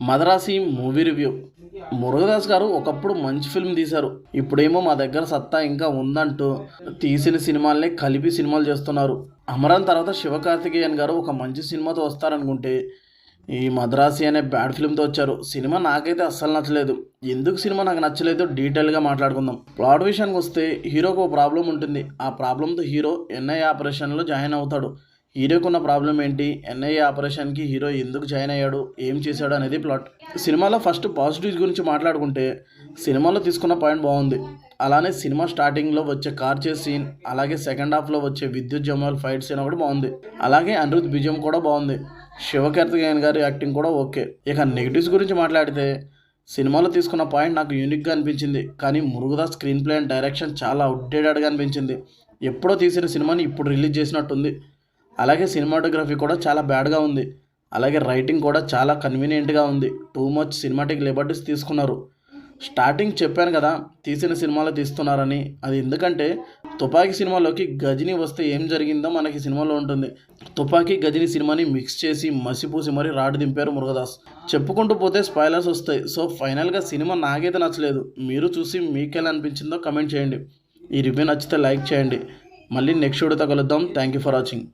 Madharaasi movie review. Murugadoss గారు ఒకప్పుడు మంచి ఫిల్మ్ తీశారు. ఇప్పుడేమో మా దగ్గర సత్తా ఇంకా ఉందంటూ తీసిన సినిమాలనే కలిపి సినిమాలు చేస్తున్నారు. అమరాన్ తర్వాత శివకార్తికేయన్ గారు ఒక మంచి సినిమాతో వస్తారనుకుంటే ఈ మద్రాసి అనే బ్యాడ్ ఫిల్మ్తో వచ్చారు. సినిమా నాకైతే అస్సలు నచ్చలేదు. ఎందుకు సినిమా నాకు నచ్చలేదో డీటెయిల్గా మాట్లాడుకుందాం. ప్లాట్ విషయానికి వస్తే హీరోకు ఒక ప్రాబ్లం ఉంటుంది. ఆ ప్రాబ్లంతో హీరో ఎన్ఐఏ ఆపరేషన్లో జాయిన్ అవుతాడు. హీరోకు ఉన్న ప్రాబ్లం ఏంటి, ఎన్ఐఏ ఆపరేషన్కి హీరో ఎందుకు జాయిన్ అయ్యాడు, ఏం చేశాడు అనేది ప్లాట్. సినిమాలో ఫస్ట్ పాజిటివ్స్ గురించి మాట్లాడుకుంటే సినిమాలో తీసుకున్న పాయింట్ బాగుంది. అలానే సినిమా స్టార్టింగ్లో వచ్చే కార్ చేస్ సీన్, అలాగే సెకండ్ హాఫ్లో వచ్చే విద్యుత్ జమాల్ ఫైట్ సీన్ కూడా బాగుంది. అలాగే అనిరుద్ విజయం కూడా బాగుంది. శివకార్తికేయన్ గారి యాక్టింగ్ కూడా ఓకే. ఇక నెగిటివ్స్ గురించి మాట్లాడితే సినిమాలో తీసుకున్న పాయింట్ నాకు యూనిక్గా అనిపించింది. కానీ Murugadoss screen play and direction చాలా అవుట్డేటెడ్గా అనిపించింది. ఎప్పుడో తీసిన సినిమాని ఇప్పుడు రిలీజ్ చేసినట్టుంది. అలాగే సినిమాటోగ్రఫీ కూడా చాలా బ్యాడ్గా ఉంది. అలాగే రైటింగ్ కూడా చాలా కన్వీనియంట్గా ఉంది. టూ మచ్ సినిమాటిక్ లిబర్టీస్ తీసుకున్నారు. స్టార్టింగ్ చెప్పాను కదా తీసిన సినిమాలో తీస్తున్నారని. అది ఎందుకంటే తుపాకీ సినిమాలోకి గజని వస్తే ఏం జరిగిందో మనకి సినిమాలో ఉంటుంది. తుపాకీ గజని సినిమాని మిక్స్ చేసి మసిపూసి మరీ రాడు దింపారు మురుగదాస్. చెప్పుకుంటూ పోతే స్పాయిలర్స్ వస్తాయి. సో ఫైనల్గా సినిమా నాకైతే నచ్చలేదు. మీరు చూసి మీకు ఎలా అనిపించిందో కమెంట్ చేయండి. ఈ రివ్యూ నచ్చితే లైక్ చేయండి. మళ్ళీ నెక్స్ట్ వీడియోతో కలుద్దాం. Thank you for watching.